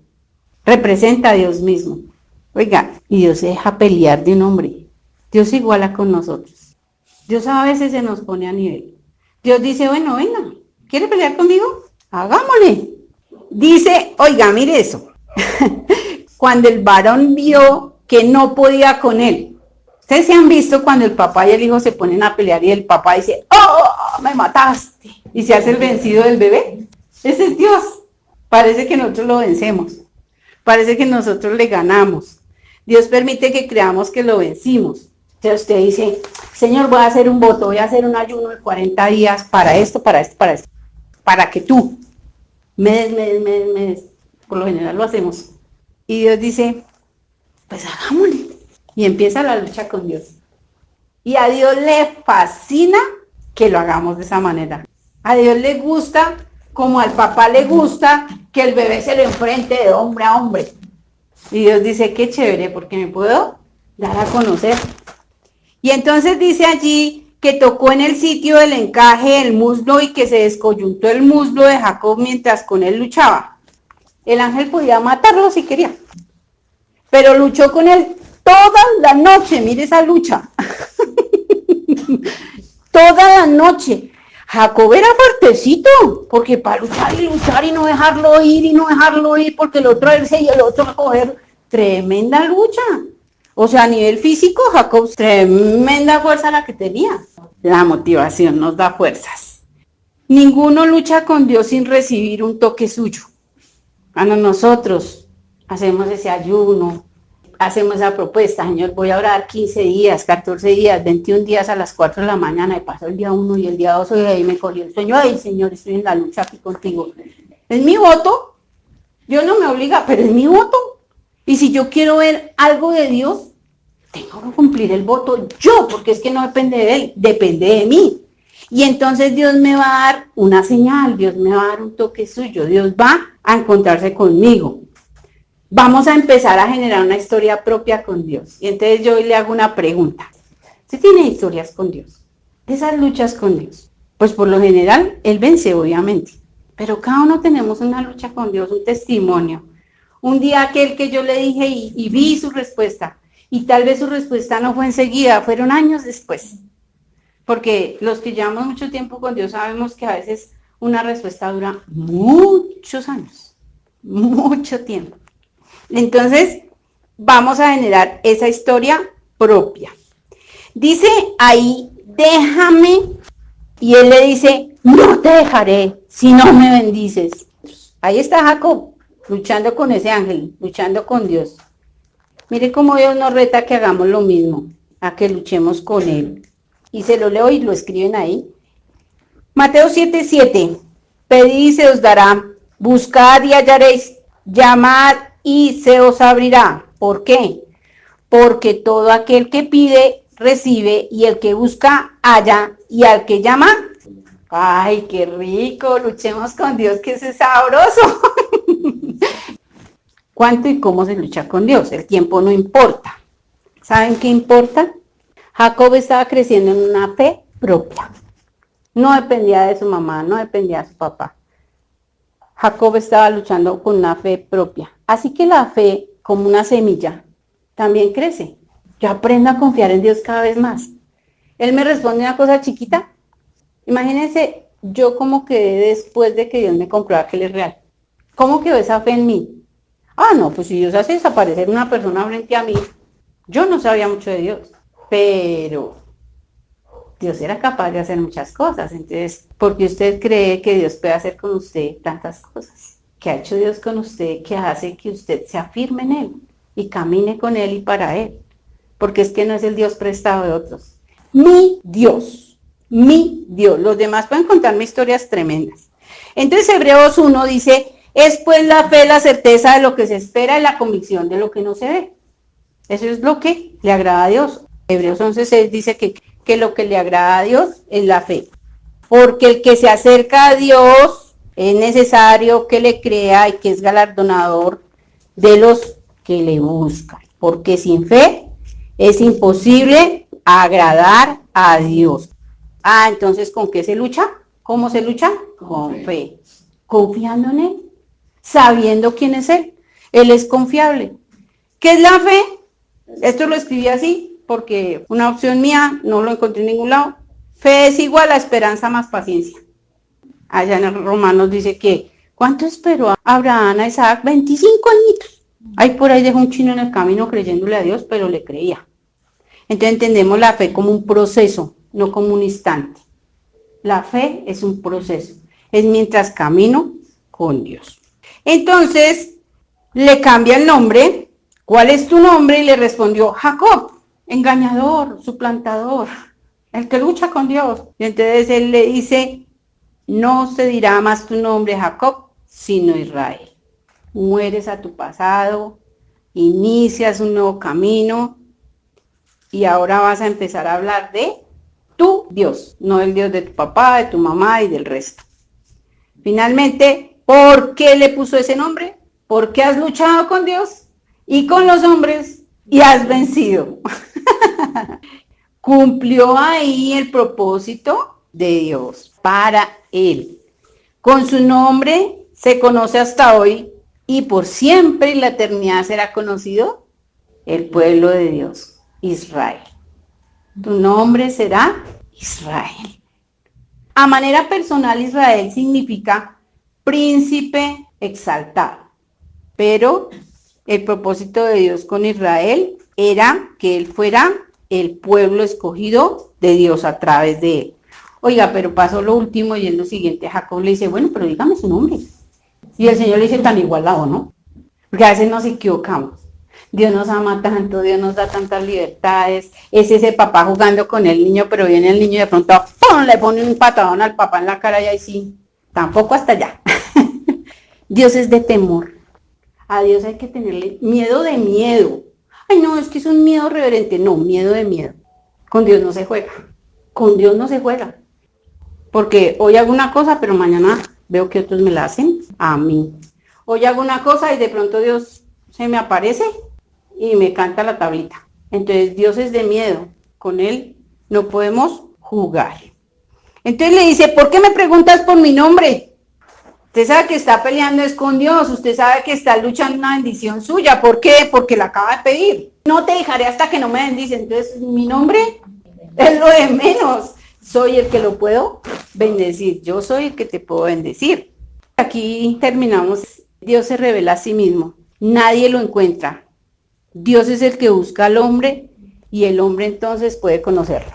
Representa a Dios mismo. Oiga, y Dios se deja pelear de un hombre. Dios se iguala con nosotros. Dios a veces se nos pone a nivel. Dios dice, bueno, venga, ¿quiere pelear conmigo? Hagámosle. Dice, oiga, mire eso. Cuando el varón vio que no podía con él. Ustedes se han visto cuando el papá y el hijo se ponen a pelear y el papá dice, ¡oh, me mataste! Y se hace el vencido del bebé. Ese es Dios. Parece que nosotros lo vencemos. Parece que nosotros le ganamos. Dios permite que creamos que lo vencimos. Entonces usted dice, Señor, voy a hacer un voto, voy a hacer un ayuno de 40 días para esto, para esto, para esto. Para que tú, mes, por lo general lo hacemos. Y Dios dice, pues hagámosle. Y empieza la lucha con Dios. Y a Dios le fascina que lo hagamos de esa manera. A Dios le gusta, como al papá le gusta, que el bebé se le enfrente de hombre a hombre. Y Dios dice, qué chévere, porque me puedo dar a conocer. Y entonces dice allí que tocó en el sitio del encaje el muslo y que se descoyuntó el muslo de Jacob mientras con él luchaba. El ángel podía matarlo si quería, pero luchó con él toda la noche. Mire esa lucha. Toda la noche. Jacob era fuertecito, porque para luchar y no dejarlo ir y no dejarlo ir, porque el otro irse y el otro a coger, tremenda lucha. O sea, a nivel físico, Jacob, tremenda fuerza la que tenía. La motivación nos da fuerzas. Ninguno lucha con Dios sin recibir un toque suyo. Cuando nosotros hacemos ese ayuno, hacemos esa propuesta, Señor, voy a orar 15 días, 14 días, 21 días a las 4 de la mañana, y pasó el día 1 y el día 2, y ahí me cogió el sueño, ay Señor, estoy en la lucha aquí contigo. Es mi voto, Dios no me obliga, pero es mi voto. Y si yo quiero ver algo de Dios, tengo que cumplir el voto yo, porque es que no depende de Él, depende de mí. Y entonces Dios me va a dar una señal, Dios me va a dar un toque suyo, Dios va a encontrarse conmigo. Vamos a empezar a generar una historia propia con Dios. Y entonces yo le hago una pregunta. ¿Usted tiene historias con Dios? Esas luchas con Dios. Pues por lo general, Él vence, obviamente. Pero cada uno tenemos una lucha con Dios, un testimonio. Un día aquel que yo le dije y vi su respuesta. Y tal vez su respuesta no fue enseguida, fueron años después. Porque los que llevamos mucho tiempo con Dios sabemos que a veces una respuesta dura muchos años. Mucho tiempo. Entonces, vamos a generar esa historia propia. Dice ahí, déjame, y él le dice, no te dejaré si no me bendices. Ahí está Jacob, luchando con ese ángel, luchando con Dios. Mire cómo Dios nos reta que hagamos lo mismo, a que luchemos con Él. Y se lo leo y lo escriben ahí. Mateo 7:7, pedid y se os dará, buscad y hallaréis, llamad y se os abrirá. ¿Por qué? Porque todo aquel que pide, recibe, y el que busca, halla, y al que llama, ¡ay, qué rico! Luchemos con Dios, que es sabroso. ¿Cuánto y cómo se lucha con Dios? El tiempo no importa. ¿Saben qué importa? Jacob estaba creciendo en una fe propia. No dependía de su mamá, no dependía de su papá. Jacob estaba luchando con una fe propia. Así que la fe, como una semilla, también crece. Yo aprendo a confiar en Dios cada vez más. Él me responde una cosa chiquita. Imagínense, yo como quedé después de que Dios me comprueba que Él es real. ¿Cómo quedó esa fe en mí? Ah, no, pues si Dios hace desaparecer una persona frente a mí, yo no sabía mucho de Dios, pero Dios era capaz de hacer muchas cosas. Entonces, ¿por qué usted cree que Dios puede hacer con usted tantas cosas? ¿Qué ha hecho Dios con usted que hace que usted se afirme en Él y camine con Él y para Él? Porque es que no es el Dios prestado de otros. Mi Dios, mi Dios. Los demás pueden contarme historias tremendas. Entonces, Hebreos 1 dice, es pues la fe, la certeza de lo que se espera y la convicción de lo que no se ve. Eso es lo que le agrada a Dios. Hebreos 11:6 dice que lo que le agrada a Dios es la fe. Porque el que se acerca a Dios es necesario que le crea y que es galardonador de los que le buscan. Porque sin fe es imposible agradar a Dios. Ah, entonces, ¿con qué se lucha? ¿Cómo se lucha? Con fe. Confiando en Él, sabiendo quién es Él. Él es confiable. ¿Qué es la fe? Esto lo escribí así porque una opción mía no lo encontré en ningún lado. Fe es igual a esperanza más paciencia. Allá en Romanos dice que, ¿cuánto esperó Abraham a Isaac? 25 añitos. Ahí por ahí dejó un chino en el camino creyéndole a Dios, pero le creía. Entonces entendemos la fe como un proceso, no como un instante. La fe es un proceso, es mientras camino con Dios. Entonces, le cambia el nombre. ¿Cuál es tu nombre? Y le respondió, Jacob, engañador, suplantador, el que lucha con Dios. Y entonces él le dice, no se dirá más tu nombre Jacob, sino Israel. Mueres a tu pasado, inicias un nuevo camino y ahora vas a empezar a hablar de tu Dios, no el Dios de tu papá, de tu mamá y del resto. Finalmente, ¿por qué le puso ese nombre? ¿Por qué has luchado con Dios? y con los hombres y has vencido. Cumplió ahí el propósito de Dios para él. Con su nombre se conoce hasta hoy y por siempre y la eternidad será conocido el pueblo de Dios, Israel. Tu nombre será Israel. A manera personal, Israel significa príncipe exaltado, pero el propósito de Dios con Israel era que él fuera el pueblo escogido de Dios a través de él. Oiga, pero pasó lo último y es lo siguiente. Jacob le dice, bueno, pero dígame su nombre. Y el Señor le dice, tan igualado, ¿no? Porque a veces nos equivocamos. Dios nos ama tanto, Dios nos da tantas libertades. Es ese papá jugando con el niño, pero viene el niño y de pronto ¡pum!, le pone un patadón al papá en la cara y ahí sí, tampoco hasta allá. Dios es de temor. A Dios hay que tenerle miedo de miedo. Ay, no, es que es un miedo reverente. No, miedo de miedo. Con Dios no se juega. Con Dios no se juega. Porque hoy hago una cosa, pero mañana veo que otros me la hacen a mí. Hoy hago una cosa y de pronto Dios se me aparece y me canta la tablita. Entonces Dios es de miedo. Con Él no podemos jugar. Entonces le dice, ¿por qué me preguntas por mi nombre? Usted sabe que está peleando es con Dios, usted sabe que está luchando una bendición suya. ¿Por qué? Porque la acaba de pedir. No te dejaré hasta que no me bendice. Entonces, mi nombre es lo de menos. Soy el que lo puedo bendecir. Yo soy el que te puedo bendecir. Aquí terminamos. Dios se revela a sí mismo. Nadie lo encuentra. Dios es el que busca al hombre y el hombre entonces puede conocerlo.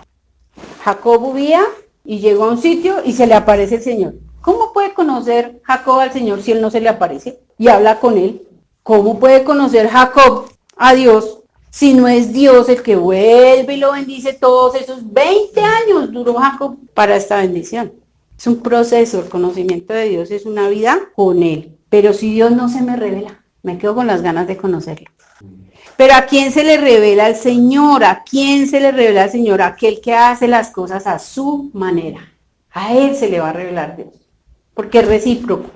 Jacob huía y llegó a un sitio y se le aparece el Señor. ¿Cómo puede conocer Jacob al Señor si él no se le aparece y habla con él? ¿Cómo puede conocer Jacob a Dios si no es Dios el que vuelve y lo bendice? Todos esos 20 años duró Jacob para esta bendición. Es un proceso, el conocimiento de Dios es una vida con él. Pero si Dios no se me revela, me quedo con las ganas de conocerlo. Pero ¿a quién se le revela el Señor? ¿A quién se le revela el Señor? Aquel que hace las cosas a su manera. A él se le va a revelar Dios. Porque es recíproco.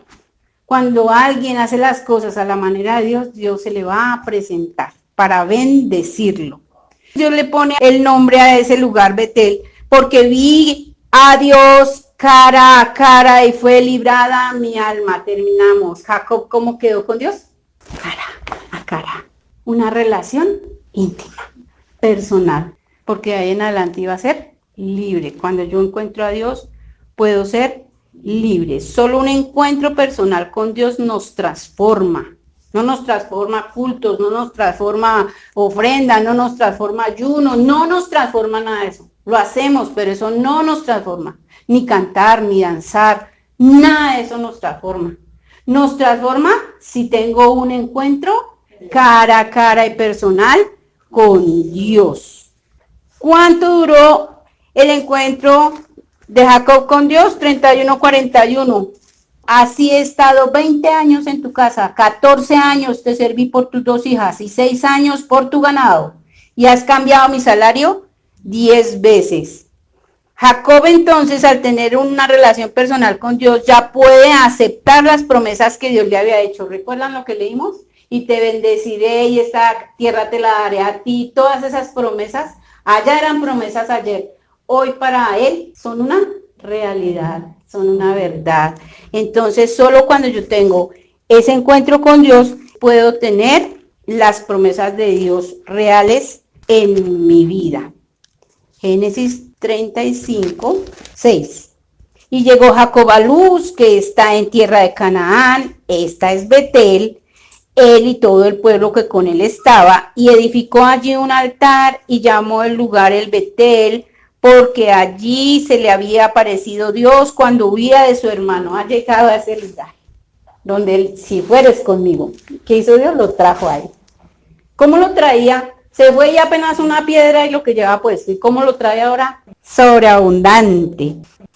Cuando alguien hace las cosas a la manera de Dios, Dios se le va a presentar para bendecirlo. Dios le pone el nombre a ese lugar Betel, porque vi a Dios cara a cara y fue librada mi alma. Terminamos. Jacob, ¿cómo quedó con Dios? Cara a cara. Una relación íntima, personal, porque de ahí en adelante iba a ser libre. Cuando yo encuentro a Dios, puedo ser libre. Solo un encuentro personal con Dios nos transforma. No nos transforma cultos, no nos transforma ofrenda, no nos transforma ayuno, no nos transforma nada de eso. Lo hacemos, pero eso no nos transforma. Ni cantar, ni danzar, nada de eso nos transforma. Nos transforma si tengo un encuentro cara a cara y personal con Dios. ¿Cuánto duró el encuentro de Jacob con Dios? 31:41. Así he estado 20 años en tu casa, 14 años te serví por tus 2 hijas y 6 años por tu ganado. Y has cambiado mi salario 10 veces. Jacob entonces, al tener una relación personal con Dios, ya puede aceptar las promesas que Dios le había hecho. ¿Recuerdan lo que leímos? Y te bendeciré y esta tierra te la daré a ti. Todas esas promesas, allá eran promesas ayer. Hoy para él son una realidad, son una verdad. Entonces, solo cuando yo tengo ese encuentro con Dios, puedo tener las promesas de Dios reales en mi vida. Génesis 35:6. Y llegó Jacob a Luz, que está en tierra de Canaán, esta es Betel, él y todo el pueblo que con él estaba, y edificó allí un altar y llamó el lugar el Betel, porque allí se le había aparecido Dios cuando huía de su hermano. Ha llegado a ese lugar, donde él, si fueres conmigo, ¿qué hizo Dios? Lo trajo ahí. ¿Cómo lo traía? Se fue y apenas una piedra y lo que lleva puesto. ¿Y cómo lo trae ahora? Sobreabundante.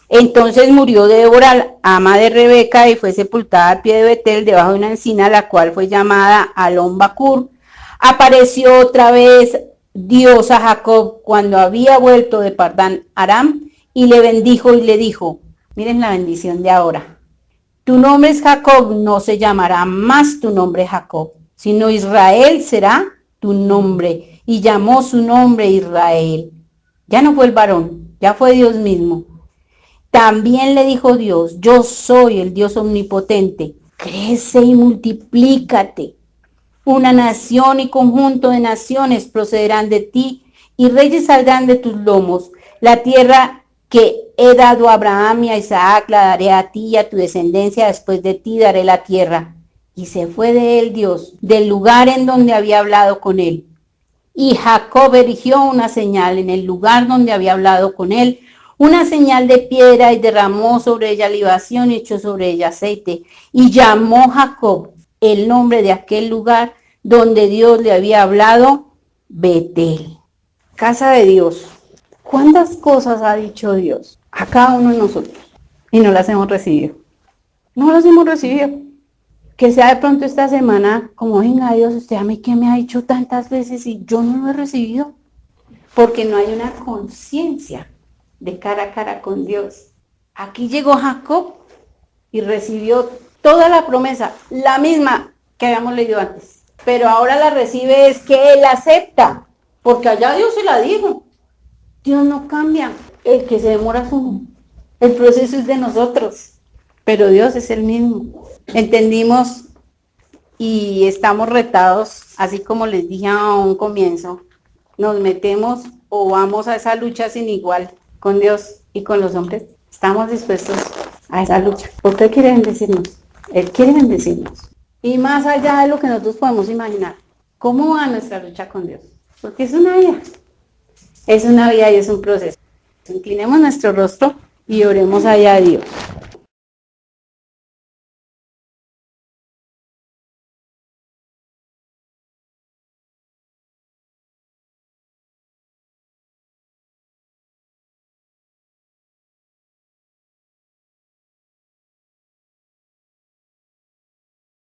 Entonces murió Débora, ama de Rebeca, y fue sepultada al pie de Betel, debajo de una encina, la cual fue llamada Alon Bacur. Apareció otra vez Dios a Jacob cuando había vuelto de Pardán Aram, y le bendijo y le dijo, miren la bendición de ahora, tu nombre es Jacob, no se llamará más tu nombre Jacob, sino Israel será tu nombre. Y llamó su nombre Israel. Ya no fue el varón, ya fue Dios mismo. También le dijo Dios, yo soy el Dios omnipotente. Crece y multiplícate. Una nación y conjunto de naciones procederán de ti y reyes saldrán de tus lomos. La tierra que he dado a Abraham y a Isaac la daré a ti y a tu descendencia, después de ti daré la tierra. Y se fue de él Dios, del lugar en donde había hablado con él. Y Jacob erigió una señal en el lugar donde había hablado con él, una señal de piedra, y derramó sobre ella libación y echó sobre ella aceite. Y llamó Jacob el nombre de aquel lugar donde Dios le había hablado, Betel. Casa de Dios. ¿Cuántas cosas ha dicho Dios a cada uno de nosotros? Y no las hemos recibido. No las hemos recibido. Que sea de pronto esta semana, como venga Dios, usted a mí que me ha dicho tantas veces y yo no lo he recibido. Porque no hay una conciencia de cara a cara con Dios. Aquí llegó Jacob y recibió toda la promesa, la misma que habíamos leído antes. Pero ahora la recibe es que él acepta, porque allá Dios se la dijo. Dios no cambia, el que se demora es uno. El proceso es de nosotros, pero Dios es el mismo. Entendimos y estamos retados, así como les dije a un comienzo, nos metemos o vamos a esa lucha sin igual con Dios y con los hombres. Estamos dispuestos a esa lucha, porque Él quiere bendecirnos. Él quiere bendecirnos. Y más allá de lo que nosotros podemos imaginar, ¿cómo va nuestra lucha con Dios? Porque es una vida. Es una vida y es un proceso. Inclinemos nuestro rostro y oremos allá a Dios.